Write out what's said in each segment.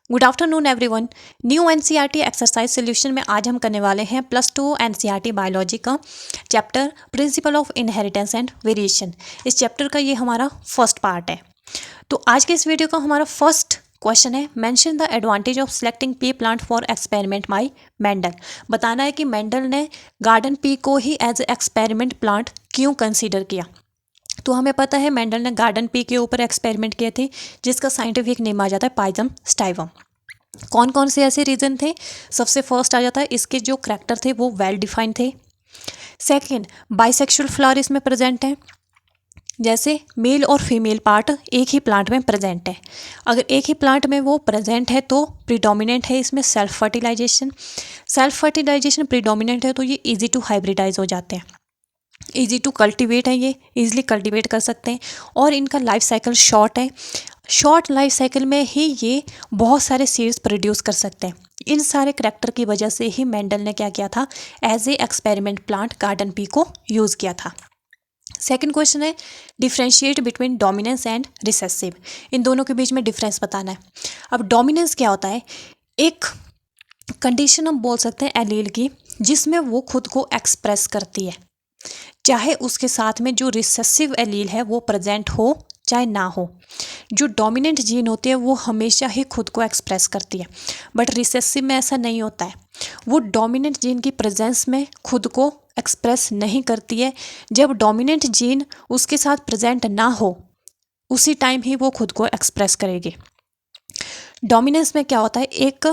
Good afternoon everyone. New NCERT exercise solution में आज हम करने वाले हैं +2 एनसीईआरटी बायोलॉजी का chapter principle of inheritance and variation. इस चैप्टर का ये हमारा फर्स्ट पार्ट है। तो आज के इस वीडियो का हमारा फर्स्ट क्वेश्चन है, mention the advantage of selecting P plant for experiment bye Mendel. बताना है कि मेंडल ने गार्डन पी को ही एज एक्सपेरिमेंट प्लांट क्यों कंसीडर किया। तो हमें पता है मेंडल ने गार्डन पी के ऊपर एक्सपेरिमेंट किए थे, जिसका साइंटिफिक नेम आ जाता है पाइजम स्टाइवम। कौन कौन से ऐसे रीज़न थे? सबसे फर्स्ट आ जाता है इसके जो करैक्टर थे वो वेल डिफाइंड थे। सेकंड, बाइसेक्सुअल फ्लावर इसमें प्रेजेंट है, जैसे मेल और फीमेल पार्ट एक ही प्लांट में प्रेजेंट है। अगर एक ही प्लांट में वो प्रेजेंट है तो प्रीडोमिनेंट है इसमें self fertilisation. Self fertilisation predominant है तो ये इजी टू हाइब्रिडाइज हो जाते हैं, इजी टू कल्टीवेट है, ये इजीली कल्टीवेट कर सकते हैं। और इनका लाइफ साइकिल शॉर्ट है, शॉर्ट लाइफ साइकिल में ही ये बहुत सारे सीड्स प्रोड्यूस कर सकते हैं। इन सारे करैक्टर की वजह से ही मेंडल ने क्या किया था, as a experiment plant garden pea को यूज़ किया था। सेकंड क्वेश्चन है, differentiate between dominance and recessive. इन दोनों के बीच में डिफरेंस बताना है। अब डोमिनेंस क्या होता है? एक कंडीशन हम बोल सकते हैं एलील की, जिसमें वो खुद को एक्सप्रेस करती है, चाहे उसके साथ में जो रिसेसिव एलील है वो प्रेजेंट हो चाहे ना हो। जो डोमिनेंट जीन होती है वो हमेशा ही खुद को एक्सप्रेस करती है, बट रिसेसिव में ऐसा नहीं होता है। वो डोमिनेंट जीन की प्रेजेंस में खुद को एक्सप्रेस नहीं करती है। जब डोमिनेंट जीन उसके साथ प्रेजेंट ना हो उसी टाइम ही वो खुद को एक्सप्रेस करेगी। डोमिनेंस में क्या होता है, एक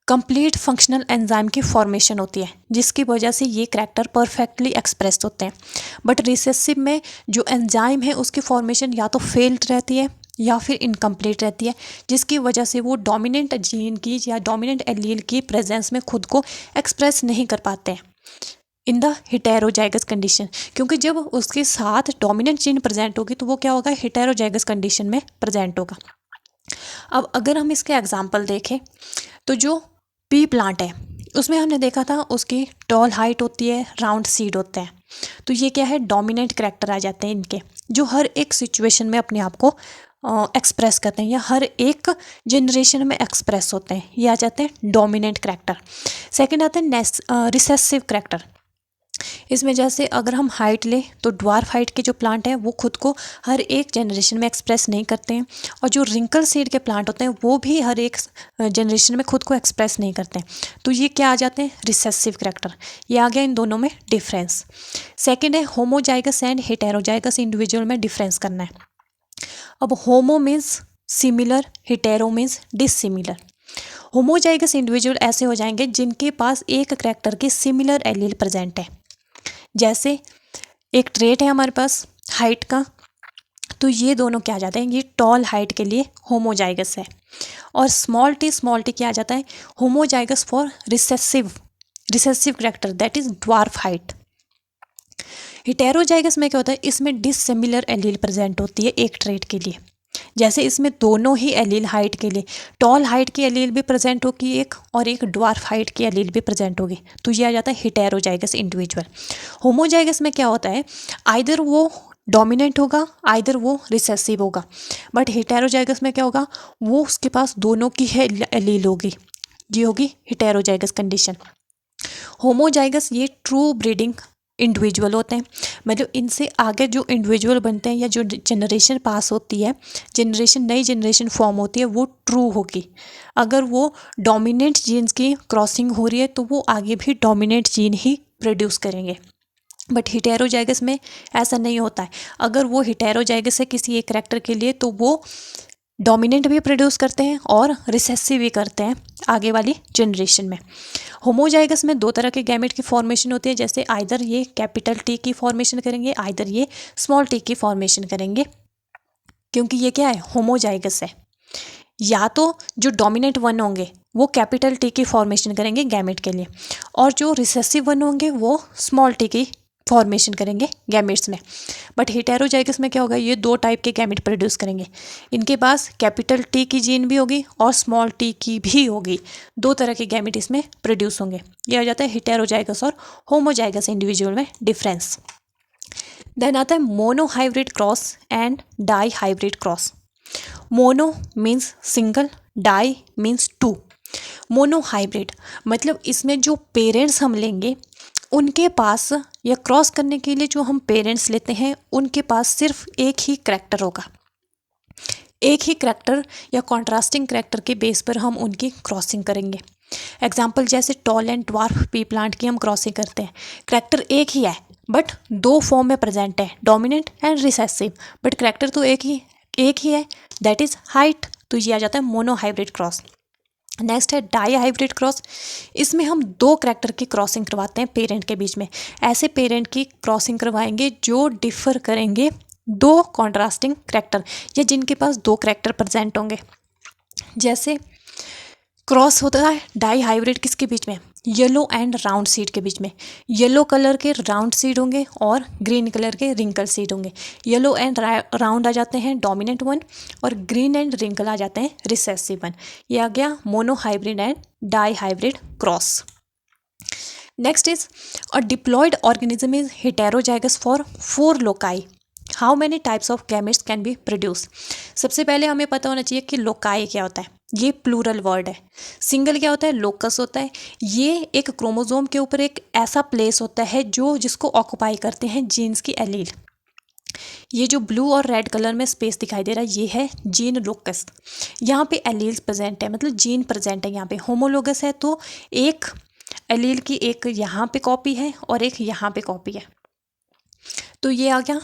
कंप्लीट फंक्शनल एंजाइम की फॉर्मेशन होती है, जिसकी वजह से ये करैक्टर परफेक्टली एक्सप्रेस होते हैं। बट रिसेसिव में जो एंजाइम है उसकी फॉर्मेशन या तो फेल्ड रहती है या फिर इनकम्प्लीट रहती है, जिसकी वजह से वो डोमिनेंट जीन की या डोमिनेंट एलील की प्रेजेंस में खुद को एक्सप्रेस नहीं कर पाते हैं इन द हेटेरोजाइगस कंडीशन। क्योंकि जब उसके साथ डोमिनेंट जीन प्रेजेंट होगी तो वो क्या होगा, हेटेरोजाइगस कंडीशन में प्रेजेंट होगा। अब अगर हम इसके एग्जाम्पल देखें तो जो पी प्लांट है उसमें हमने देखा था उसकी टॉल हाइट होती है, राउंड सीड होते हैं। तो ये क्या है, डोमिनेंट करैक्टर आ जाते हैं इनके, जो हर एक सिचुएशन में अपने आप को एक्सप्रेस करते हैं या हर एक जनरेशन में एक्सप्रेस होते हैं। ये आ जाते हैं डोमिनेंट करैक्टर। सेकंड आते हैं रिसेसिव करैक्टर। इसमें जैसे अगर हम हाइट लें तो ड्वार्फ हाइट के जो प्लांट हैं वो खुद को हर एक जनरेशन में एक्सप्रेस नहीं करते हैं, और जो रिंकल सीड के प्लांट होते हैं वो भी हर एक जनरेशन में खुद को एक्सप्रेस नहीं करते हैं। तो ये क्या आ जाते हैं, रिसेसिव करैक्टर। ये आ गया इन दोनों में डिफरेंस। सेकेंड है होमोजाइगस एंड हेटेरोजाइगस इंडिविजुअल में डिफरेंस करना है। अब होमो means similar, hetero means dissimilar. Homozygous individual ऐसे हो जाएंगे जिनके पास एक करैक्टर के सिमिलर एलील प्रेजेंट है। जैसे एक ट्रेट है हमारे पास हाइट का, तो ये दोनों क्या आ जाते हैं, ये टॉल हाइट के लिए होमोजाइगस है। और स्मॉल टी क्या आ जाता है, homozygous for recessive character, that is dwarf height. Heterozygous में क्या होता है, इसमें डिसिमिलर एलील प्रेजेंट होती है एक ट्रेट के लिए। जैसे इसमें दोनों ही एलील हाइट के लिए, टॉल हाइट की एलील भी प्रेजेंट होगी एक, और एक ड्वार्फ हाइट की एलील भी प्रेजेंट होगी, तो ये आ जाता है हेटेरोजाइगस इंडिविजुअल। होमोजाइगस में क्या होता है, आइदर वो डोमिनेंट होगा आइदर वो रिसेसिव होगा। बट हेटेरोजाइगस में क्या होगा, वो उसके पास दोनों की है एलील होगी, ये होगी हेटेरोजाइगस कंडीशन। होमोजाइगस ये ट्रू ब्रीडिंग इंडिविजुअल होते हैं, मतलब इनसे आगे जो इंडिविजुअल बनते हैं या जो जनरेशन पास होती है, नई जनरेशन फॉर्म होती है, वो ट्रू होगी। अगर वो डोमिनेंट जीन्स की क्रॉसिंग हो रही है तो वो आगे भी डोमिनेंट जीन ही प्रोड्यूस करेंगे। बट हेटेरोजाइगस में ऐसा नहीं होता है। अगर वो हेटेरोजाइगस है किसी एक करैक्टर के लिए तो वो डोमिनेंट भी प्रोड्यूस करते हैं और रिसेसिव भी करते हैं आगे वाली जनरेशन में। होमोजाइगस में दो तरह के गैमेट की फॉर्मेशन होती है, जैसे आइदर ये कैपिटल टी की फॉर्मेशन करेंगे, आइदर ये स्मॉल टी की फॉर्मेशन करेंगे। क्योंकि ये क्या है, होमोजाइगस है। या तो जो डोमिनेंट वन होंगे वो कैपिटल टी की फॉर्मेशन करेंगे गैमेट के लिए, और जो रिसेसिव वन होंगे वो स्मॉल टी की फॉर्मेशन करेंगे गैमेट्स में। बट हेटेरोजाइगस में क्या होगा, ये दो टाइप के गैमेट प्रोड्यूस करेंगे। इनके पास कैपिटल टी की जीन भी होगी और स्मॉल टी की भी होगी, दो तरह के गैमेट इसमें प्रोड्यूस होंगे। ये आ जाता है हेटेरोजाइगस और होमोजाइगस इंडिविजुअल में डिफरेंस। देन आता है mono hybrid cross and di hybrid cross. Mono means single, di means two, mono hybrid मतलब इसमें जो पेरेंट्स हम लेंगे उनके पास, या क्रॉस करने के लिए जो हम पेरेंट्स लेते हैं उनके पास सिर्फ एक ही करैक्टर होगा, एक ही करैक्टर या कॉन्ट्रास्टिंग करैक्टर के बेस पर हम उनकी क्रॉसिंग करेंगे। एग्जाम्पल जैसे tall and dwarf P plant की हम क्रॉसिंग करते हैं, करैक्टर एक ही है बट दो फॉर्म में प्रेजेंट है, dominant and recessive, but character तो एक ही है, दैट इज हाइट, तो ये आ जाता है मोनो हाइब्रिड क्रॉस। नेक्स्ट है डाई हाइब्रिड क्रॉस, इसमें हम दो करैक्टर की क्रॉसिंग करवाते हैं पेरेंट के बीच में, ऐसे पेरेंट की क्रॉसिंग करवाएंगे जो डिफर करेंगे दो कॉन्ट्रास्टिंग करैक्टर, या जिनके पास दो करैक्टर प्रेजेंट होंगे। जैसे क्रॉस होता है डाई हाइब्रिड किसके बीच में, येलो एंड राउंड सीड के बीच में, येलो कलर के राउंड सीड होंगे और ग्रीन कलर के रिंकल सीड होंगे, येलो एंड राउंड आ जाते हैं डोमिनेंट वन और ग्रीन एंड रिंकल आ जाते हैं रिसेसिव वन। ये आ गया mono hybrid and di hybrid cross. Next is a diploid organism is heterozygous for 4 loci, how many types of gametes can be produce. सबसे पहले हमें पता होना चाहिए कि लोकाई क्या होता है, ये प्लूरल वर्ड है, सिंगल क्या होता है, लोकस होता है, ये एक क्रोमोसोम के ऊपर एक ऐसा प्लेस होता है जिसको ऑक्युपाई करते हैं जीन्स की एलील। ये जो ब्लू और रेड कलर में स्पेस दिखाई दे रहा है ये है जीन लोकस, यहाँ पे एलील्स प्रेजेंट है, मतलब जीन प्रेजेंट है यहाँ पे। होमोलोगस है तो एक एलील की एक यहाँ पे कॉपी है और एक यहाँ पे कॉपी है, तो ये आ गया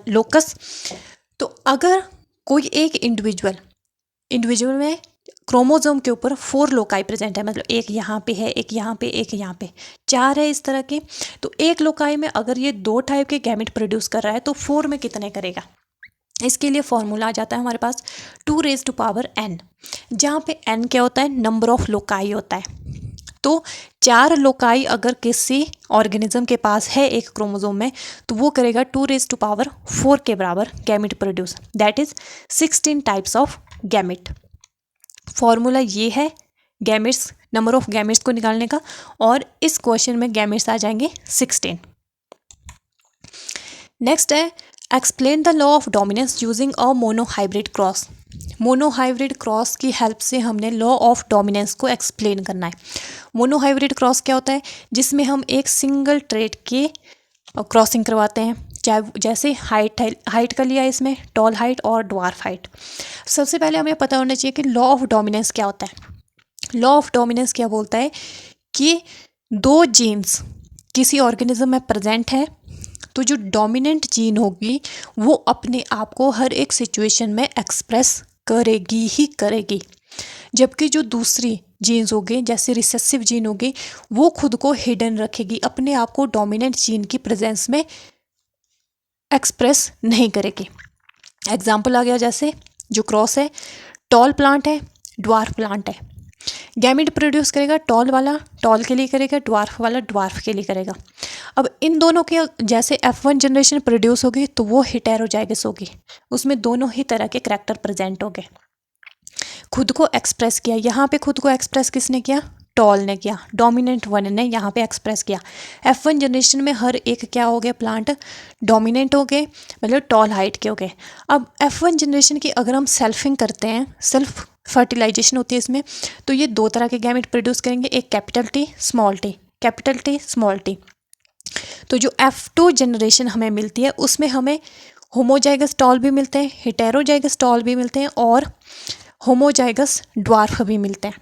लोकस। तो अगर कोई एक इंडिविजुअल में क्रोमोसोम के ऊपर 4 लोकाई प्रेजेंट है, मतलब एक यहाँ पे है, एक यहाँ पे, एक यहाँ पे, 4 है इस तरह के, तो एक लोकाई में अगर ये 2 टाइप के गैमेट प्रोड्यूस कर रहा है तो 4 में कितने करेगा। इसके लिए फॉर्मूला आ जाता है हमारे पास 2n, जहाँ पे n क्या होता है, नंबर ऑफ लोकाई होता है। तो 4 लोकाई अगर किसी ऑर्गेनिज्म के पास है एक क्रोमोसोम में तो वो करेगा 2⁴ के बराबर gamete produce, that is 16 types of gamete. Formula ये है गैमेट्स, नंबर ऑफ गैमेट्स को निकालने का, और इस क्वेश्चन में गैमेट्स आ जाएंगे 16। नेक्स्ट है explain the law of dominance using a monohybrid cross. Monohybrid cross की हेल्प से हमने लॉ ऑफ डोमिनेंस को एक्सप्लेन करना है। मोनोहाइब्रिड क्रॉस क्या होता है, जिसमें हम एक सिंगल ट्रेट के क्रॉसिंग करवाते हैं, चाहे जैसे हाइट का लिया इसमें, टॉल हाइट और ड्वार्फ हाइट। सबसे पहले हमें पता होना चाहिए कि लॉ ऑफ डोमिनेंस क्या होता है। लॉ ऑफ डोमिनेंस क्या बोलता है कि 2 जीन्स किसी ऑर्गेनिज्म में प्रेजेंट है तो जो डोमिनेंट जीन होगी वो अपने आप को हर एक सिचुएशन में एक्सप्रेस करेगी ही करेगी, जबकि जो दूसरी जीन्स होगी जैसे रिसेसिव जीन होगी वो खुद को हिडन रखेगी, अपने आप को डोमिनेंट जीन की प्रेजेंस में एक्सप्रेस नहीं करेगी। एग्जाम्पल आ गया जैसे जो क्रॉस है, टॉल प्लांट है, ड्वार्फ प्लांट है, गैमेट प्रोड्यूस करेगा टॉल वाला टॉल के लिए करेगा, ड्वार्फ वाला ड्वार्फ के लिए करेगा। अब इन दोनों के जैसे F1 जनरेशन प्रोड्यूस होगी तो वो हेटेरोजाइगस होगी, उसमें दोनों ही तरह के करैक्टर प्रेजेंट हो गए। खुद को एक्सप्रेस किया, यहाँ पे खुद को एक्सप्रेस किसने किया, टॉल ने किया, डोमिनेंट वन ने यहाँ पे एक्सप्रेस किया। F1 जनरेशन में हर एक क्या हो गया, प्लांट डोमिनेंट हो गए, मतलब टॉल हाइट के हो गए। अब F1 जनरेशन की अगर हम सेल्फिंग करते हैं, सेल्फ फर्टिलाइजेशन होती है इसमें, तो ये 2 तरह के गैमेट प्रोड्यूस करेंगे, एक capital T small T, capital T small T. तो जो F2 जनरेशन हमें मिलती है उसमें हमें होमोजाइगस टॉल भी मिलते हैं, हेटेरोजाइगस टॉल भी मिलते हैं और होमोजाइगस ड्वार्फ भी मिलते हैं।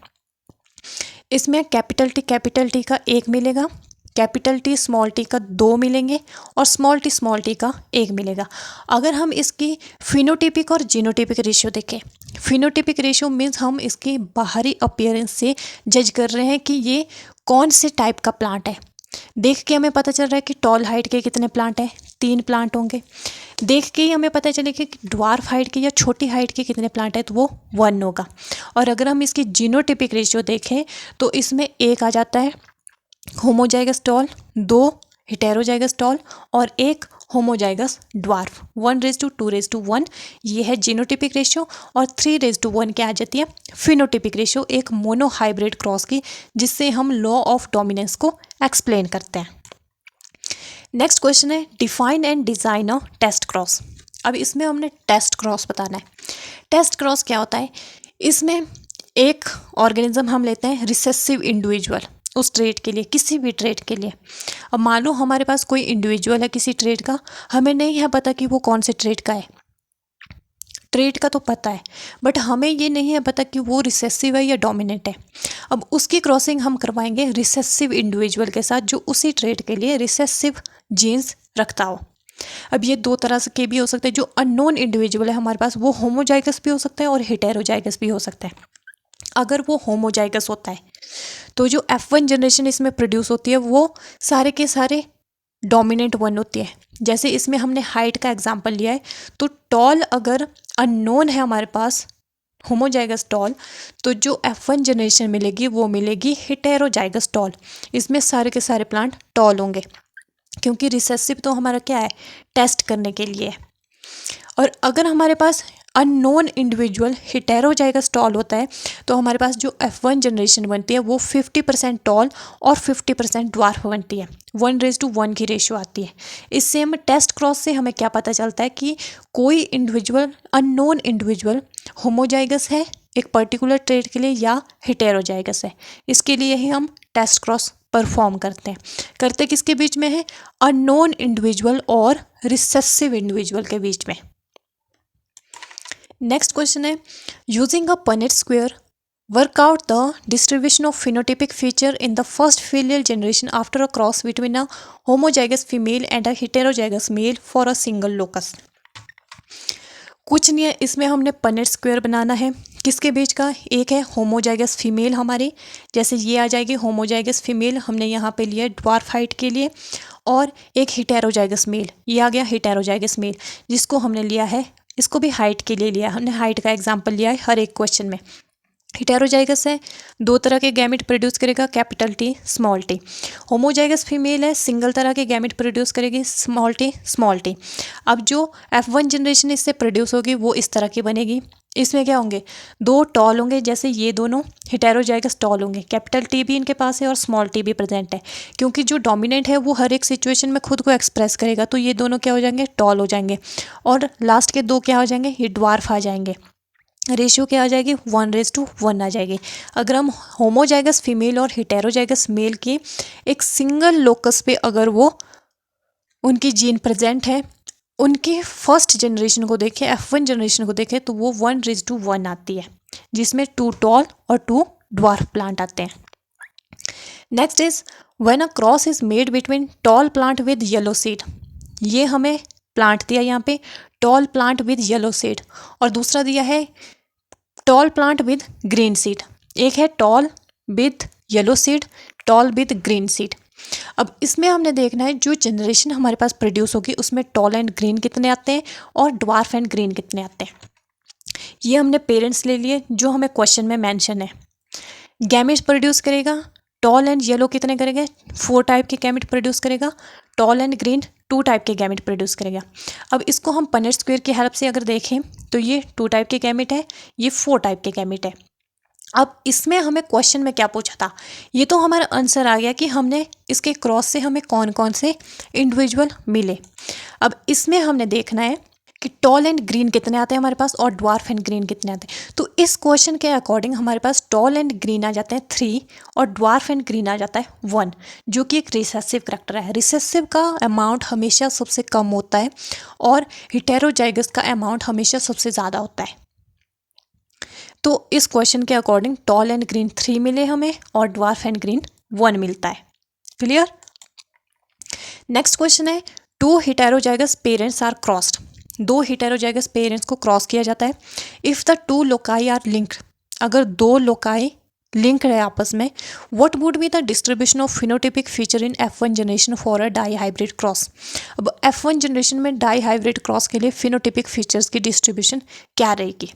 इसमें कैपिटल टी का 1 मिलेगा, कैपिटल टी स्मॉल टी का 2 मिलेंगे और स्मॉल टी का 1 मिलेगा। अगर हम इसकी फिनोटिपिक और जीनोटिपिक रेशियो देखें, फिनोटिपिक रेशियो मीन्स हम इसकी बाहरी अपीयरेंस से जज कर रहे हैं कि ये कौन से टाइप का प्लांट है। देख के हमें पता चल रहा है कि टॉल हाइट के कितने प्लांट हैं, 3 प्लांट होंगे। देख के ही हमें पता चलेगा कि ड्वार्फ हाइट के या छोटी हाइट के कितने प्लांट हैं, तो वो 1 होगा। और अगर हम इसकी जीनोटिपिक रेशियो देखें तो इसमें 1 आ जाता है होमोजाइगस टॉल, 2 हेटेरोजाइगस टॉल और 1 होमोजाइगस ड्वार्फ। 1:2:1 ये है जीनोटिपिक रेशियो और 3:1 क्या आ जाती है फिनोटिपिक रेशियो, एक मोनोहाइब्रिड क्रॉस की, जिससे हम लॉ ऑफ डोमिनेंस को एक्सप्लेन करते हैं। नेक्स्ट क्वेश्चन है define and design a test cross. अब इसमें हमने टेस्ट क्रॉस बताना है। टेस्ट क्रॉस क्या होता है, इसमें एक ऑर्गेनिज्म हम लेते हैं रिसेसिव इंडिविजुअल, उस ट्रेट के लिए, किसी भी ट्रेट के लिए। अब मान लो हमारे पास कोई इंडिविजुअल है किसी ट्रेट का, हमें नहीं है पता कि वो कौन से ट्रेट का है। ट्रेट का तो पता है बट हमें ये नहीं है पता कि वो रिसेसिव है या डोमिनेंट है। अब उसकी क्रॉसिंग हम करवाएंगे रिसेसिव इंडिविजुअल के साथ जो उसी ट्रेट के लिए रिसेसिव जीन्स रखता हो। अब ये दो तरह से के भी हो सकते हैं। जो अननोन इंडिविजुअल है हमारे पास वो होमोजाइगस भी हो सकता है और हेटेरोजाइगस भी हो सकता है। अगर वो होमोजाइगस होता है तो जो F1 जनरेशन इसमें प्रोड्यूस होती है वो सारे के सारे डोमिनेंट वन होती है। जैसे इसमें हमने हाइट का एग्जांपल लिया है, तो टॉल अगर अननोन है हमारे पास होमोजाइगस टॉल, तो जो F1 जनरेशन मिलेगी वो मिलेगी हेटेरोजाइगस टॉल। इसमें सारे के सारे प्लांट टॉल होंगे क्योंकि रिसेसिव तो हमारा क्या है, टेस्ट करने के लिए है। और अगर हमारे पास अननोन इंडिविजुअल हेटेरोजाइगस टॉल होता है तो हमारे पास जो F1 जनरेशन बनती है वो 50% टॉल और 50% ड्वार्फ बनती है। 1:1 की रेशियो आती है। इससे हम टेस्ट क्रॉस से हमें क्या पता चलता है कि कोई इंडिविजुअल अननोन इंडिविजुअल होमोजाइगस है एक पर्टिकुलर ट्रेट के लिए या हेटेरोजाइगस है। इसके लिए ही हम टेस्ट क्रॉस परफॉर्म करते किसके बीच में है, अननोन इंडिविजुअल और रिसेसिव इंडिविजुअल के बीच में। नेक्स्ट क्वेश्चन है, using a Punnett square work out the distribution of phenotypic feature in the first filial generation after a cross between a homozygous female and a heterozygous male for a single locus. कुछ नहीं है, इसमें हमने Punnett square बनाना है। किसके बीच का, एक है होमोजाइगस फीमेल हमारी, जैसे ये आ जाएगी होमोजाइगस फीमेल, हमने यहाँ पे लिया है ड्वार्फ हाइट के लिए, और एक हेटेरोजाइगस मेल, ये आ गया हेटेरोजाइगस मेल जिसको हमने लिया है, इसको भी हाइट के लिए लिया है हमने, हाइट का एग्जाम्पल लिया है हर एक क्वेश्चन में। हेटेरोजाइगस है, दो तरह के गैमेट प्रोड्यूस करेगा, capital T small T. Homozygous female है, सिंगल तरह के गैमेट प्रोड्यूस करेगी, स्मॉल टी। अब जो F1 जनरेशन इससे प्रोड्यूस होगी वो इस तरह की बनेगी। इसमें क्या होंगे, दो टॉल होंगे, जैसे ये दोनों हेटेरोजाइगस टॉल होंगे, कैपिटल टी भी इनके पास है और स्मॉल टी भी प्रेजेंट है, क्योंकि जो डोमिनेंट है वो हर एक सिचुएशन में खुद को एक्सप्रेस करेगा, तो ये दोनों क्या हो जाएंगे, टॉल हो जाएंगे। और लास्ट के दो क्या हो जाएंगे, ये ड्वार्फ आ जाएंगे। रेशियो क्या आ जाएगी, 1:1 आ जाएगी। अगर हम होमोजाइगस फीमेल और हेटेरोजाइगस मेल की एक सिंगल लोकस पे अगर वो उनकी जीन प्रेजेंट है, उनकी फर्स्ट जनरेशन को देखें, F1 जनरेशन को देखें, तो वो 1:1 आती है, जिसमें 2 टॉल और 2 ड्वार्फ प्लांट आते हैं। Next is when a cross is made between tall plant with yellow seed. ये हमें प्लांट दिया यहाँ पे, tall plant with yellow seed, और दूसरा दिया है tall plant with green seed. एक है tall with yellow seed, tall with green seed. अब इसमें हमने देखना है जो जनरेशन हमारे पास प्रोड्यूस होगी उसमें टॉल एंड ग्रीन कितने आते हैं और ड्वार्फ एंड ग्रीन कितने आते हैं। ये हमने पेरेंट्स ले लिए जो हमें क्वेश्चन में मेंशन है। गैमेट्स प्रोड्यूस करेगा, टॉल एंड येलो कितने करेंगे, 4 टाइप के गैमेट प्रोड्यूस करेगा, टॉल एंड ग्रीन 2 टाइप के गैमेट प्रोड्यूस करेगा। अब इसको हम पनेट स्क्वायर की हेल्प से अगर देखें तो ये 2 टाइप के गैमेट है, ये 4 टाइप के गैमेट है। अब इसमें हमें क्वेश्चन में क्या पूछा था, ये तो हमारा आंसर आ गया कि हमने इसके क्रॉस से हमें कौन कौन से इंडिविजुअल मिले। अब इसमें हमने देखना है कि टॉल एंड ग्रीन कितने आते हैं हमारे पास और ड्वार्फ एंड ग्रीन कितने आते हैं। तो इस क्वेश्चन के अकॉर्डिंग हमारे पास टॉल एंड ग्रीन आ जाते हैं 3 और ड्वार्फ एंड ग्रीन आ जाता है 1, जो कि एक रिसेसिव करैक्टर है। रिसेसिव का अमाउंट हमेशा सबसे कम होता है और हेटेरोजाइगस का अमाउंट हमेशा सबसे ज़्यादा होता है। तो इस क्वेश्चन के अकॉर्डिंग टॉल एंड ग्रीन 3 मिले हमें और ड्वार्फ एंड ग्रीन 1 मिलता है। क्लियर। नेक्स्ट क्वेश्चन है, 2 heterozygous parents are crossed. 2 heterozygous parents को क्रॉस किया जाता है। If the 2 loci are linked, अगर 2 लोकाई लिंक है आपस में, what would be the distribution of phenotypic feature in F1 generation for a di hybrid cross. अब F1 जनरेशन में डाई हाइब्रिड क्रॉस के लिए फिनोटिपिक फीचर्स की डिस्ट्रीब्यूशन क्या रहेगी।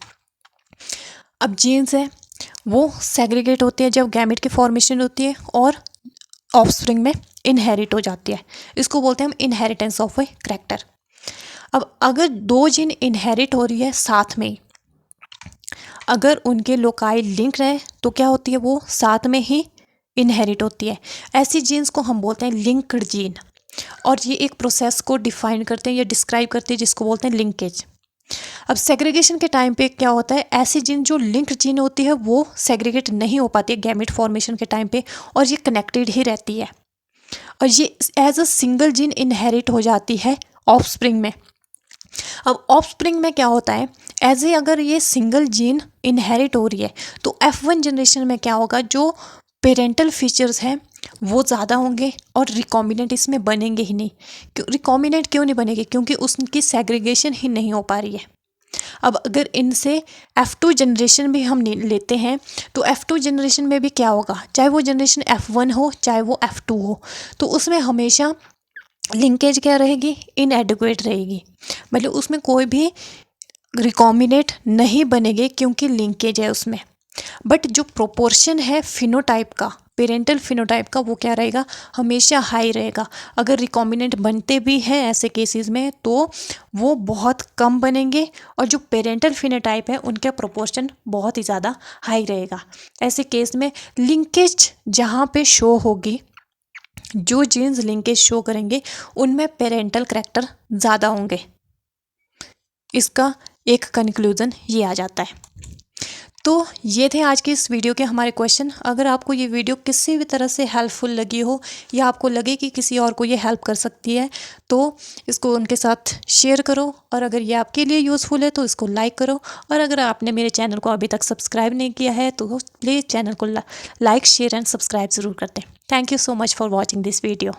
अब जीन्स है वो सेग्रीगेट होती है जब गैमेट की फॉर्मेशन होती है और ऑफस्प्रिंग में इनहेरिट हो जाती है, इसको बोलते हैं हम इनहेरिटेंस ऑफ ए करैक्टर। अब अगर 2 जीन इनहेरिट हो रही है साथ में, अगर उनके लोकाई लिंक रहे तो क्या होती है, वो साथ में ही इनहेरिट होती है। ऐसी जीन्स को हम बोलते हैं लिंक्ड जीन, और ये एक प्रोसेस को डिफाइन करते हैं या डिस्क्राइब करते हैं जिसको बोलते हैं लिंकेज। अब सेग्रीगेशन के टाइम पे क्या होता है, ऐसी जीन जो लिंक्ड जीन होती है वो सेग्रीगेट नहीं हो पाती है गैमेट फॉर्मेशन के टाइम पे, और ये कनेक्टेड ही रहती है, और ये as a single gene inherit हो जाती है ऑफस्प्रिंग में। अब ऑफस्प्रिंग में क्या होता है, एज ए अगर ये सिंगल जीन इनहेरिट हो रही है तो F1 जनरेशन में क्या होगा, जो पेरेंटल फीचर्स हैं वो ज़्यादा होंगे और रिकॉम्बिनेंट इसमें बनेंगे ही नहीं। रिकॉम्बिनेंट क्यों नहीं बनेंगे, क्योंकि उसकी सेग्रीगेशन ही नहीं हो पा रही है। अब अगर इनसे F2 जनरेशन भी हम लेते हैं तो F2 जनरेशन में भी क्या होगा, चाहे वो जनरेशन F1 हो चाहे वो F2 हो, तो उसमें हमेशा लिंकेज क्या रहेगी, इनएडिक्वेट रहेगी, मतलब उसमें कोई भी रिकॉम्बिनेट नहीं बनेंगे क्योंकि लिंकेज है उसमें। बट जो प्रोपोर्शन है फिनोटाइप का, पेरेंटल फिनोटाइप का, वो क्या रहेगा, हमेशा हाई रहेगा। अगर रिकॉम्बिनेंट बनते भी हैं ऐसे केसेस में तो वो बहुत कम बनेंगे, और जो पेरेंटल फिनोटाइप है उनका प्रोपोर्शन बहुत ही ज़्यादा हाई रहेगा। ऐसे केस में लिंकेज जहाँ पे शो होगी, जो जीन्स लिंकेज शो करेंगे उनमें पेरेंटल करैक्टर ज़्यादा होंगे। इसका एक कंक्लूज़न ये आ जाता है। तो ये थे आज के इस वीडियो के हमारे क्वेश्चन। अगर आपको ये वीडियो किसी भी तरह से हेल्पफुल लगी हो या आपको लगे कि किसी और को ये हेल्प कर सकती है तो इसको उनके साथ शेयर करो, और अगर ये आपके लिए यूज़फुल है तो इसको लाइक करो, और अगर आपने मेरे चैनल को अभी तक सब्सक्राइब नहीं किया है तो प्लीज़ चैनल को लाइक शेयर एंड सब्सक्राइब ज़रूर कर दें। Thank you so much for watching this video.